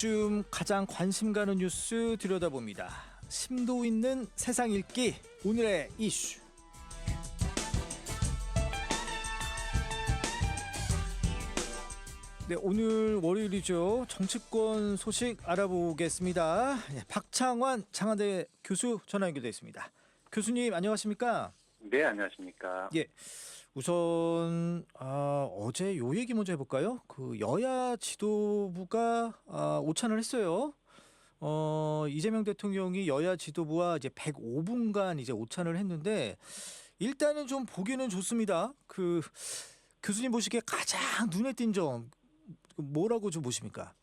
요즘 가장 관심 가는 뉴스 들여다봅니다. 심도 있는 세상 읽기 오늘의 이슈. 네, 오늘 월요일이죠. 정치권 소식 알아보겠습니다. 박창환 장한대 교수 전화 연결돼 있습니다. 교수님 안녕하십니까? 네, 안녕하십니까? 예. 우선 어제 요 얘기 먼저 해볼까요? 그 여야 지도부가 오찬을 했어요. 이재명 대통령이 여야 지도부와 이제 105분간 이제 오찬을 했는데 일단은 좀 보기는 좋습니다. 그 교수님 보시기에 가장 눈에 띈 점 뭐라고 좀 보십니까?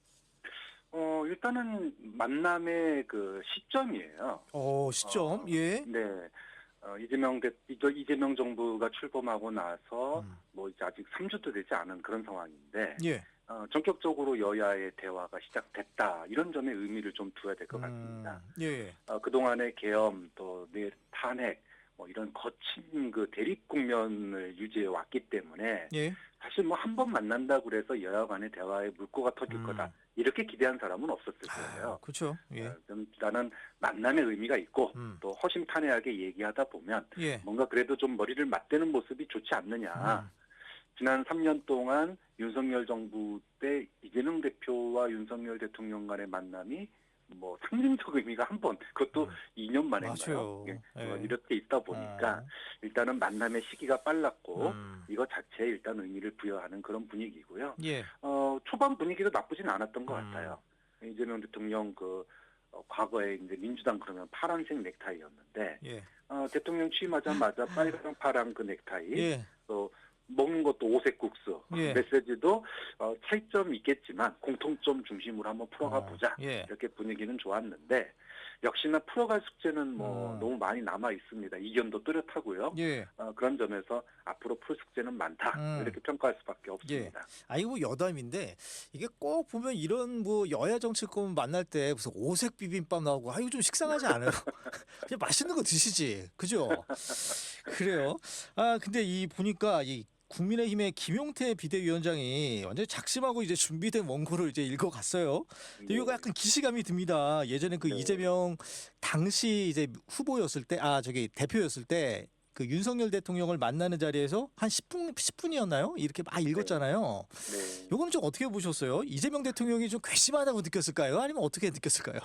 일단은 만남의 그 시점이에요. 시점 예. 네. 이재명 정부가 출범하고 나서 뭐 이제 아직 3주도 되지 않은 그런 상황인데 예. 전격적으로 여야의 대화가 시작됐다 이런 점에 의미를 좀 두어야 될 것 같습니다. 예. 그동안의 계엄 또 탄핵 뭐 이런 거친 그 대립 국면을 유지해 왔기 때문에 예. 사실 뭐 한 번 만난다고 그래서 여야 간의 대화에 물꼬가 터질 거다 이렇게 기대한 사람은 없었을 거예요. 그렇죠. 예. 좀 나는 만남의 의미가 있고 또 허심탄회하게 얘기하다 보면 예. 뭔가 그래도 좀 머리를 맞대는 모습이 좋지 않느냐. 지난 3년 동안 윤석열 정부 때 이재명 대표와 윤석열 대통령 간의 만남이 뭐 상징적 의미가 한 번, 그것도 2년 만인가요? 맞아요. 예. 이렇게 있다 보니까 일단은 만남의 시기가 빨랐고 이거 자체에 일단 의미를 부여하는 그런 분위기고요. 예. 초반 분위기도 나쁘진 않았던 것 같아요. 이재명 대통령 과거에 이제 민주당 그러면 파란색 넥타이였는데 예. 대통령 취임하자마자 빨강 파랑 그 넥타이 예. 또 먹는 것도 오색 국수 예. 메시지도 차이점이 있겠지만 공통점 중심으로 한번 풀어가 보자 예. 이렇게 분위기는 좋았는데 역시나 풀어갈 숙제는 뭐 너무 많이 남아 있습니다. 이견도 뚜렷하고요. 예. 그런 점에서 앞으로 풀 숙제는 많다 이렇게 평가할 수밖에 없습니다. 이거 뭐 여담인데 이게 꼭 보면 이런 뭐 여야 정치권 만날 때 무슨 오색 비빔밥 나오고 이거 좀 식상하지 않아요? 그냥 맛있는 거 드시지, 그죠? 그래요. 근데 이 보니까 이 국민의힘의 김용태 비대위원장이 완전히 작심하고 이제 준비된 원고를 이제 읽어갔어요. 근데 이거 약간 기시감이 듭니다. 예전에 그 이재명 당시 이제 후보였을 때, 대표였을 때 그 윤석열 대통령을 만나는 자리에서 한 10분이었나요? 이렇게 막 읽었잖아요. 네. 요거는 좀 어떻게 보셨어요? 이재명 대통령이 좀 괘씸하다고 느꼈을까요? 아니면 어떻게 느꼈을까요?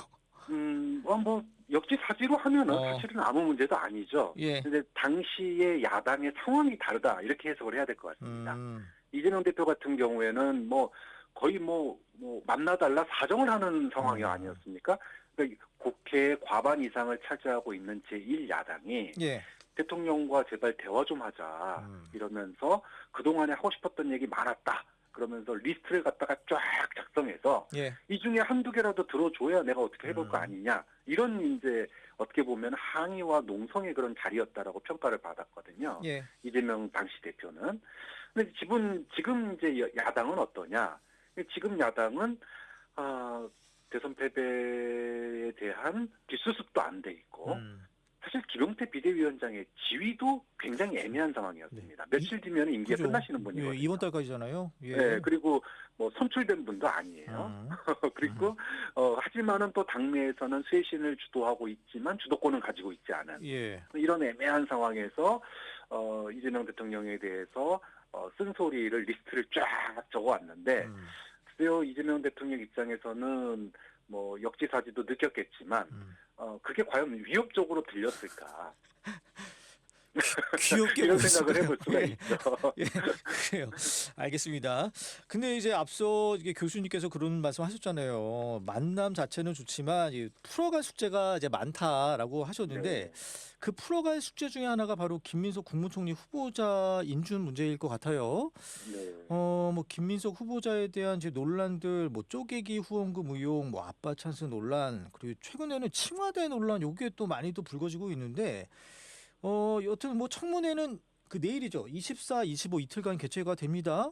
뭐 역지사지로 하면은 사실은 아무 문제도 아니죠. 예. 근데 당시의 야당의 상황이 다르다 이렇게 해석을 해야 될 것 같습니다. 이재명 대표 같은 경우에는 뭐 거의 뭐 만나달라 사정을 하는 상황이 아니었습니까? 그러니까 국회 과반 이상을 차지하고 있는 제1야당이 예. 대통령과 제발 대화 좀 하자 이러면서 그동안에 하고 싶었던 얘기 많았다. 그러면서 리스트를 갖다가 쫙 작성해서 예. 이 중에 한두 개라도 들어줘야 내가 어떻게 해볼 거 아니냐. 이런 이제 어떻게 보면 항의와 농성의 그런 자리였다라고 평가를 받았거든요. 예. 이재명 당시 대표는. 근데 지금 이제 야당은 어떠냐. 지금 야당은 대선 패배에 대한 뒷수습도 안 돼 있고 사실 김용태 비대위원장의 지위도 굉장히 애매한 상황이었습니다. 며칠 뒤면 임기가 끝나시는 분이거든요. 예, 이번 달까지잖아요. 예. 네, 그리고 뭐 선출된 분도 아니에요. 그리고 하지만은 또 당내에서는 쇄신을 주도하고 있지만 주도권을 가지고 있지 않은 이런 애매한 상황에서 이재명 대통령에 대해서 쓴소리를 리스트를 쫙 적어왔는데 글쎄요, 이재명 대통령 입장에서는 뭐 역지사지도 느꼈겠지만 그게 과연 위협적으로 들렸을까? 귀엽게 이런 생각을 해볼 수가 있죠. 예, 그래요. 알겠습니다. 근데 이제 앞서 이게 교수님께서 그런 말씀하셨잖아요. 만남 자체는 좋지만 풀어갈 숙제가 이제 많다라고 하셨는데 그 풀어갈 숙제 중에 하나가 바로 김민석 국무총리 후보자 인준 문제일 것 같아요. 네. 뭐 김민석 후보자에 대한 이제 논란들, 뭐 쪼개기 후원금 의혹, 뭐 아빠 찬스 논란, 그리고 최근에는 칭화대 논란, 요게 또 많이 또 불거지고 있는데. 여튼 뭐 청문회는 그 내일이죠. 24, 25 이틀간 개최가 됩니다.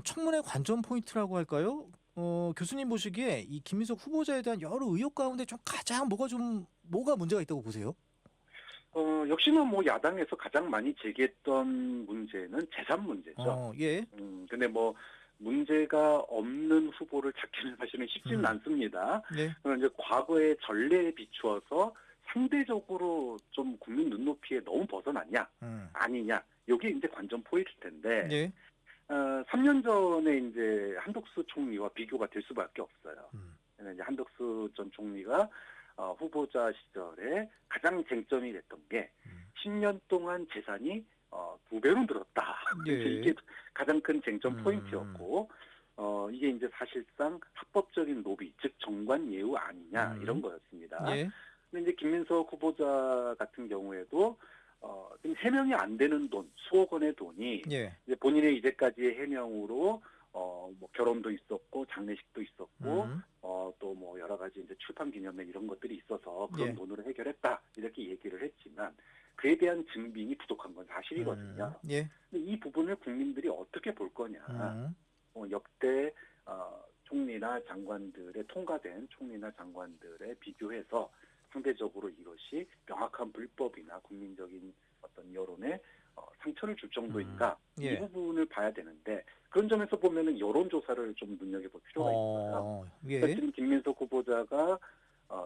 청문회 관전 포인트라고 할까요? 교수님 보시기에 이 김민석 후보자에 대한 여러 의혹 가운데 좀 가장 뭐가 문제가 있다고 보세요? 역시나 뭐 야당에서 가장 많이 제기했던 문제는 재산 문제죠. 예. 근데 뭐 문제가 없는 후보를 찾기는 사실은 쉽지는 않습니다. 네. 그럼 이제 과거의 전례에 비추어서 상대적으로 좀 국민 눈높이에 너무 벗어났냐, 아니냐, 이게 이제 관전 포인트일 텐데, 네. 3년 전에 이제 한덕수 총리와 비교가 될 수밖에 없어요. 이제 한덕수 전 총리가 후보자 시절에 가장 쟁점이 됐던 게 10년 동안 재산이 2배로 늘었다. 예. 이게 가장 큰 쟁점 포인트였고, 이게 이제 사실상 합법적인 로비, 즉 정관 예우 아니냐 이런 거였습니다. 예. 근데 이제 김민석 후보자 같은 경우에도 지금 해명이 안 되는 돈, 수억 원의 돈이 예. 이제 본인의 이제까지의 해명으로 뭐 결혼도 있었고 장례식도 있었고 또 뭐 여러 가지 이제 출판 기념회 이런 것들이 있어서 그런 예. 돈으로 해결했다 이렇게 얘기를 했지만 그에 대한 증빙이 부족한 건 사실이거든요. 예. 근데 이 부분을 국민들이 어떻게 볼 거냐? 역대 총리나 장관들의 통과된 총리나 장관들에 비교해서 상대적으로 이것이 명확한 불법이나 국민적인 어떤 여론에 상처를 줄 정도인가 예. 이 부분을 봐야 되는데 그런 점에서 보면은 여론조사를 좀 눈여겨볼 필요가 있어요. 예. 그러니까 지금 김민석 후보자가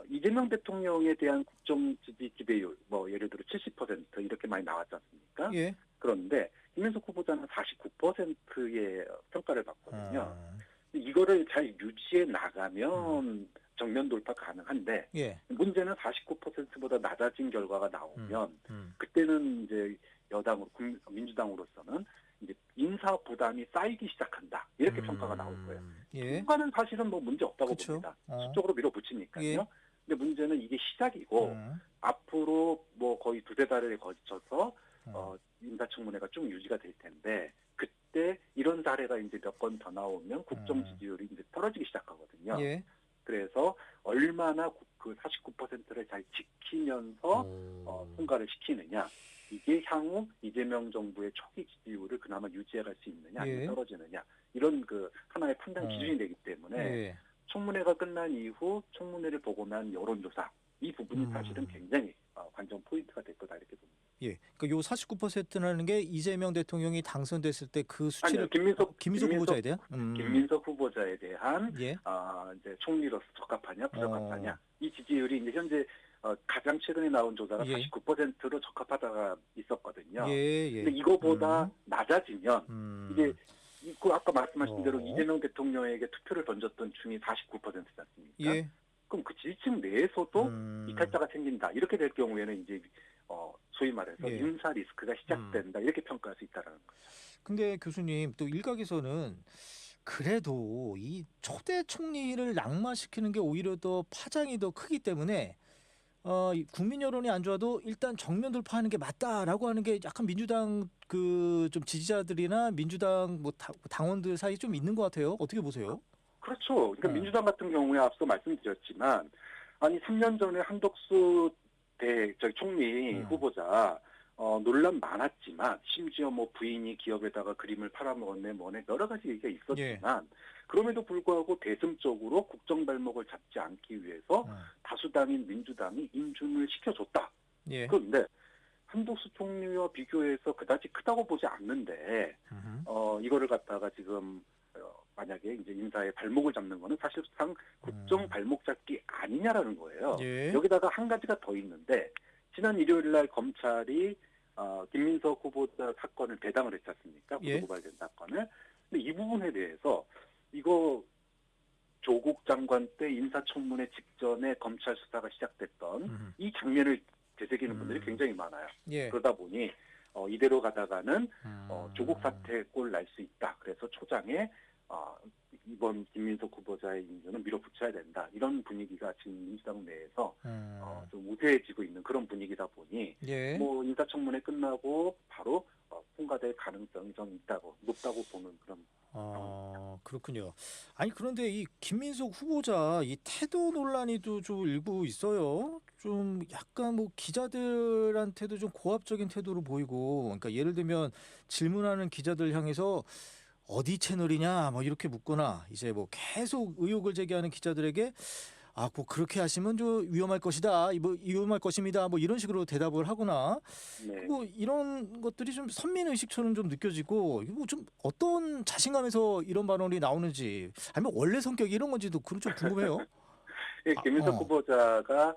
이재명 대통령에 대한 국정 지지 기대율 뭐 예를 들어 70% 이렇게 많이 나왔지 않습니까? 예. 그런데 김민석 후보자는 49%의 평가를 받거든요. 이거를 잘 유지해 나가면 정면 돌파 가능한데 예. 문제는 49%보다 낮아진 결과가 나오면 그때는 이제 여당으로 민주당으로서는 이제 인사 부담이 쌓이기 시작한다 이렇게 평가가 나올 거예요. 예. 평가는 사실은 뭐 문제 없다고 그쵸. 봅니다. 수적으로 밀어붙이니까요. 예. 근데 문제는 이게 시작이고 앞으로 뭐 거의 두세 달에 거쳐서 인사청문회가 쭉 유지가 될 텐데 그때 이런 사례가 이제 몇 건 더 나오면 국정 지지율이 이제 떨어지기 시작하거든요. 예. 그래서 얼마나 그 49%를 잘 지키면서 통과를 시키느냐. 이게 향후 이재명 정부의 초기 지지율을 그나마 유지해갈 수 있느냐 아니면 예. 떨어지느냐. 이런 그 하나의 판단 기준이 되기 때문에 예. 청문회가 끝난 이후 청문회를 보고 난 여론조사 이 부분이 사실은 굉장히 관전 포인트가 될 거다 이렇게 봅니다. 예. 그러니까 요 49%라는 게 이재명 대통령이 당선됐을 때 그 수치를 아니요, 김민석 후보자에 대한 김민석 후보자에 대한 예. 이제 총리로서 적합하냐 부적합하냐 이 지지율이 이제 현재 가장 최근에 나온 조사가 예. 49%로 적합하다가 있었거든요. 예. 예. 근데 이거보다 낮아지면 이게 그 아까 말씀하신 대로 이재명 대통령에게 투표를 던졌던 중이 49%지 않습니까? 예. 그럼 그 지지층 내에서도 이탈자가 생긴다. 이렇게 될 경우에는 이제 소위 말해서 예. 인사 리스크가 시작된다. 이렇게 평가할 수 있다는 거죠. 근데 교수님 또 일각에서는 그래도 이 초대 총리를 낙마시키는 게 오히려 더 파장이 더 크기 때문에 국민 여론이 안 좋아도 일단 정면 돌파하는 게 맞다라고 하는 게 약간 민주당 그 좀 지지자들이나 민주당 뭐 당원들 사이 좀 있는 것 같아요. 어떻게 보세요? 그렇죠. 그러니까 민주당 같은 경우에 앞서 말씀드렸지만 아니 3년 전에 한덕수 총리 후보자 논란 많았지만 심지어 뭐 부인이 기업에다가 그림을 팔아먹었네 뭐네 여러 가지 얘기가 있었지만 예. 그럼에도 불구하고 대승적으로 국정 발목을 잡지 않기 위해서 다수당인 민주당이 인준을 시켜줬다. 예. 그런데 한덕수 총리와 비교해서 그다지 크다고 보지 않는데 이거를 갖다가 지금 만약에 이제 인사의 발목을 잡는 거는 사실상 국정 발목 잡기 아니냐라는 거예요. 예. 여기다가 한 가지가 더 있는데 지난 일요일 날 검찰이 김민석 후보자 사건을 배당을 했지 않습니까? 구속고발된 사건을. 근데 이 부분에 대해서 이거 조국 장관 때 인사청문회 직전에 검찰 수사가 시작됐던 이 장면을 되새기는 분들이 굉장히 많아요. 예. 그러다 보니 이대로 가다가는 조국 사태 꼴 날 수 있다. 그래서 초장에 이번 김민석 후보자의 인준은 밀어붙여야 된다. 이런 분위기가 지금 민주당 내에서 좀 우세해지고 있는 그런 분위기다 보니 예. 뭐 인사청문회 끝나고 바로 통과될 가능성이 좀 높다고 보는 그런 그렇군요. 아니 그런데 이 김민석 후보자 이 태도 논란이도 좀 일부 있어요. 좀 약간 뭐 기자들한테도 좀 고압적인 태도로 보이고, 그러니까 예를 들면 질문하는 기자들 향해서 어디 채널이냐 뭐 이렇게 묻거나 이제 뭐 계속 의혹을 제기하는 기자들에게 뭐 그렇게 하시면 좀 위험할 것이다, 뭐 위험할 것입니다, 뭐 이런 식으로 대답을 하거나 네. 뭐 이런 것들이 좀 선민 의식처럼 좀 느껴지고 이거 뭐 좀 어떤 자신감에서 이런 발언이 나오는지 아니면 원래 성격이 이런 건지도 그런 좀 궁금해요. 예, 김인석 어. 후보자가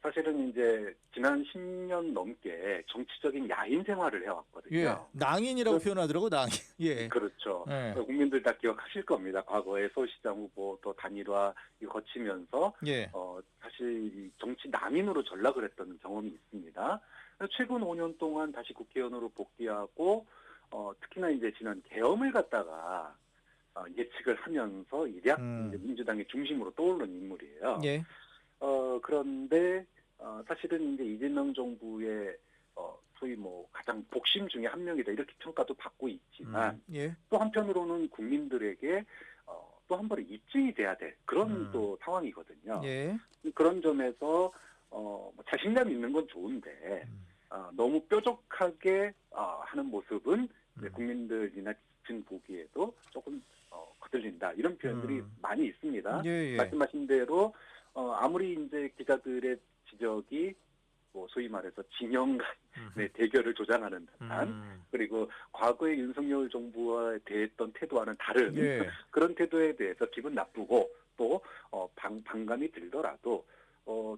사실은 이제 지난 10년 넘게 정치적인 야인 생활을 예, 해왔거든요. 낭인이라고 표현하더라고, 낭인. 예. 그렇죠. 예. 국민들 다 기억하실 겁니다. 과거에 서울시장 후보 또 단일화 이거 거치면서 예. 사실 이 정치 낭인으로 전락을 했던 경험이 있습니다. 최근 5년 동안 다시 국회의원으로 복귀하고 특히나 이제 지난 계엄을 갖다가 예측을 하면서 이제 민주당의 중심으로 떠오른 인물이에요. 예. 그런데 사실은 이제 이재명 정부의 소위 뭐 가장 복심 중에 한 명이다 이렇게 평가도 받고 있지만 예. 또 한편으로는 국민들에게 또 한 번에 입증이 돼야 될 그런 또 상황이거든요. 예. 그런 점에서 뭐 자신감 있는 건 좋은데 너무 뾰족하게 하는 모습은 이제 국민들이나 지친 보기에도 조금 거슬린다 이런 표현들이 많이 있습니다. 예. 말씀하신 대로 아무리 이제 기자들의 지적이 뭐 소위 말해서 진영 간의 대결을 조장하는 듯한 그리고 과거의 윤석열 정부와 대했던 태도와는 다른 그런 태도에 대해서 기분 나쁘고 또 반감이 들더라도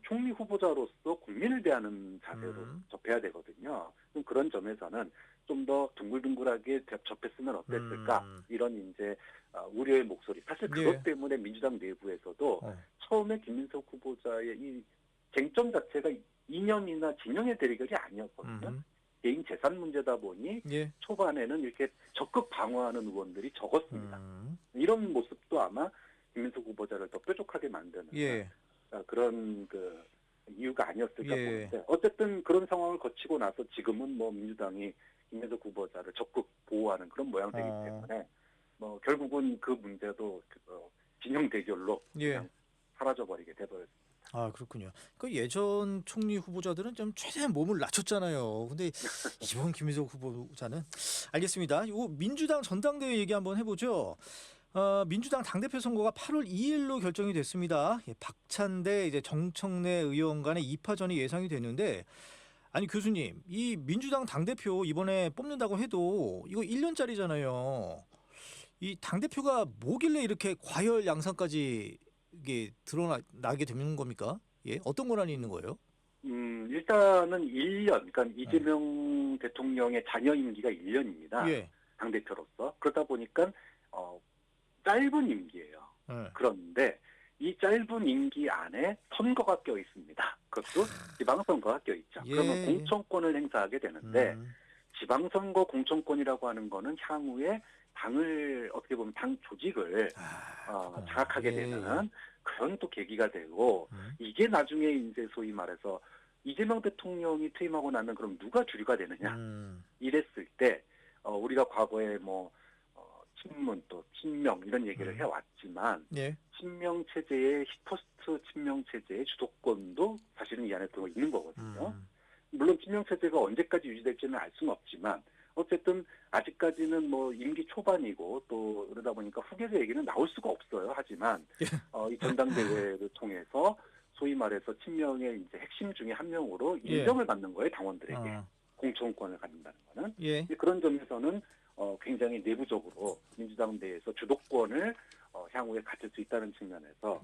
총리 후보자로서 국민을 대하는 자세로 접해야 되거든요. 그런 점에서는 좀 더 둥글둥글하게 접했으면 어땠을까 이런 이제 우려의 목소리. 사실 그것 때문에 민주당 내부에서도 처음에 김민석 후보자의 이 쟁점 자체가 이념이나 진영의 대결이 아니었거든요. 개인 재산 문제다 보니 초반에는 이렇게 적극 방어하는 의원들이 적었습니다. 이런 모습도 아마 김민석 후보자를 더 뾰족하게 만드는 그런 그 이유가 아니었을까 보는데 어쨌든 그런 상황을 거치고 나서 지금은 뭐 민주당이 김민석 후보자를 적극 보호하는 그런 모양새이기 때문에 뭐 결국은 그 문제도 진영 대결로 그냥 사라져버리게 돼버렸습니다. 그렇군요. 그 예전 총리 후보자들은 좀 최대한 몸을 낮췄잖아요. 근데 이번 김민석 후보자는 알겠습니다. 요 민주당 전당대회 얘기 한번 해보죠. 민주당 당대표 선거가 8월 2일로 결정이 됐습니다. 박찬대 이제 정청래 의원 간의 2파전이 예상이 됐는데 아니 교수님, 이 민주당 당대표 이번에 뽑는다고 해도 이거 1년짜리잖아요. 이 당대표가 뭐길래 이렇게 과열 양상까지 이게 드러나게 되는 겁니까? 예, 어떤 권한이 있는 거예요? 일단은 1년, 그러니까 이재명 대통령의 잔여 임기가 1년입니다. 당대표로서. 그러다 보니까 짧은 임기예요. 그런데 이 짧은 임기 안에 선거가 껴 있습니다. 그것도 지방선거가 껴 있죠. 그러면 공천권을 행사하게 되는데 지방선거 공천권이라고 하는 거는 향후에 당을 어떻게 보면 당 조직을 장악하게 되는 그런 또 계기가 되고 이게 나중에 이제 소위 말해서 이재명 대통령이 퇴임하고 나면 그럼 누가 주류가 되느냐 이랬을 때 우리가 과거에 뭐 친문 또 친명 이런 얘기를 해왔지만 친명 체제의 히포스트 친명 체제의 주도권도 사실은 이 안에 들어 있는 거거든요. 물론 친명 체제가 언제까지 유지될지는 알 수는 없지만 어쨌든 아직까지는 뭐 임기 초반이고 또 그러다 보니까 후계자 얘기는 나올 수가 없어요. 하지만 이 전당대회를 통해서 소위 말해서 친명의 이제 핵심 중에 한 명으로 인정을 받는 거예요. 당원들에게 공천권을 갖는다는 거는 그런 점에서는 굉장히 내부적으로 민주당 내에서 주도권을 향후에 가질 수 있다는 측면에서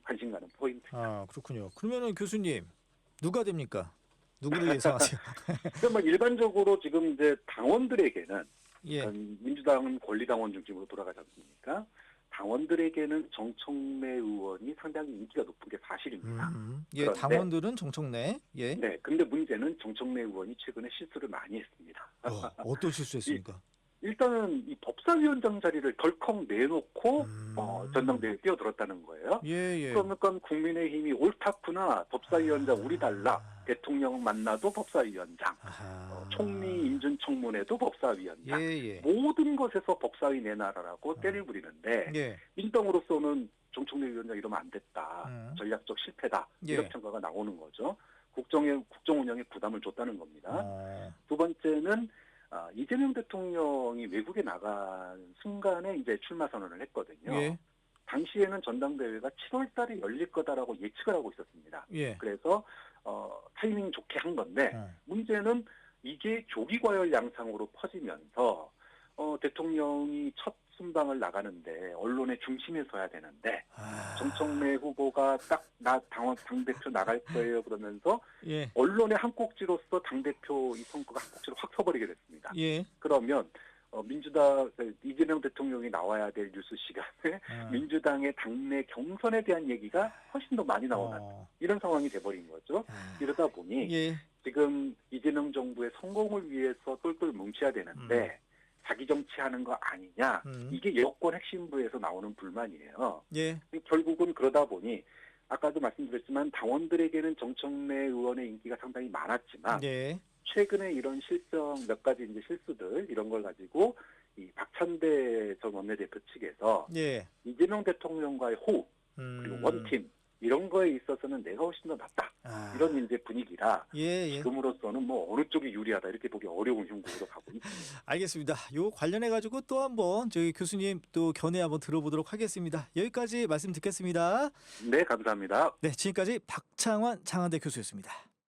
관심 가는 포인트입니다. 그렇군요. 그러면은 교수님 누가 됩니까? 누구를 예상하세요? 그러면 일반적으로 지금 이제 당원들에게는 민주당은 권리당원 중심으로 돌아가지 않습니까? 당원들에게는 정청래 의원이 상당히 인기가 높은 게 사실입니다. 그런데, 당원들은 정청래. 네, 근데 문제는 정청래 의원이 최근에 실수를 많이 했습니다. 어떤 실수했습니까? 일단은 이 법사위원장 자리를 덜컥 내놓고 전당대회에 뛰어들었다는 거예요. 그러니까 국민의힘이 옳다구나 법사위원장 우리 달라 대통령 만나도 법사위원장 총리 임준청문회도 법사위원장 모든 것에서 법사위 내놔라라고 때를 부리는데 민주당으로서는 정청래 위원장 이러면 안 됐다. 전략적 실패다. 이런 평가가 나오는 거죠. 국정 운영에 부담을 줬다는 겁니다. 두 번째는 이재명 대통령이 외국에 나간 순간에 이제 출마 선언을 했거든요. 당시에는 전당대회가 7월 달에 열릴 거다라고 예측을 하고 있었습니다. 예. 그래서 타이밍 좋게 한 건데 문제는 이게 조기과열 양상으로 퍼지면서 대통령이 첫 순방을 나가는데 언론의 중심에 서야 되는데 정청래 후보가 딱 나 당대표 나갈 거예요 그러면서 예. 언론의 한 꼭지로서 당대표 이 선거가 한 꼭지로 확 서버리게 됐습니다. 예. 그러면 민주당 이재명 대통령이 나와야 될 뉴스 시간에 민주당의 당내 경선에 대한 얘기가 훨씬 더 많이 나오는 이런 상황이 돼버린 거죠. 이러다 보니 예. 지금 이재명 정부의 성공을 위해서 똘똘 뭉쳐야 되는데 자기 정치하는 거 아니냐. 이게 여권 핵심부에서 나오는 불만이에요. 예. 결국은 그러다 보니 아까도 말씀드렸지만 당원들에게는 정청래 의원의 인기가 상당히 많았지만 예. 최근에 이런 실정 몇 가지 이제 실수들 이런 걸 가지고 이 박찬대 전 원내대표 측에서 예. 이재명 대통령과의 호흡 그리고 원팀 이런 거에 있어서는 내가 훨씬 더 낫다 이런 이제 분위기라 예. 지금으로서는 뭐 어느 쪽이 유리하다 이렇게 보기 어려운 형국으로 가고 있습니다. 알겠습니다. 요 관련해 가지고 또 한번 저희 교수님 또 견해 한번 들어보도록 하겠습니다. 여기까지 말씀 듣겠습니다. 네, 감사합니다. 네, 지금까지 박창환 장한대 교수였습니다.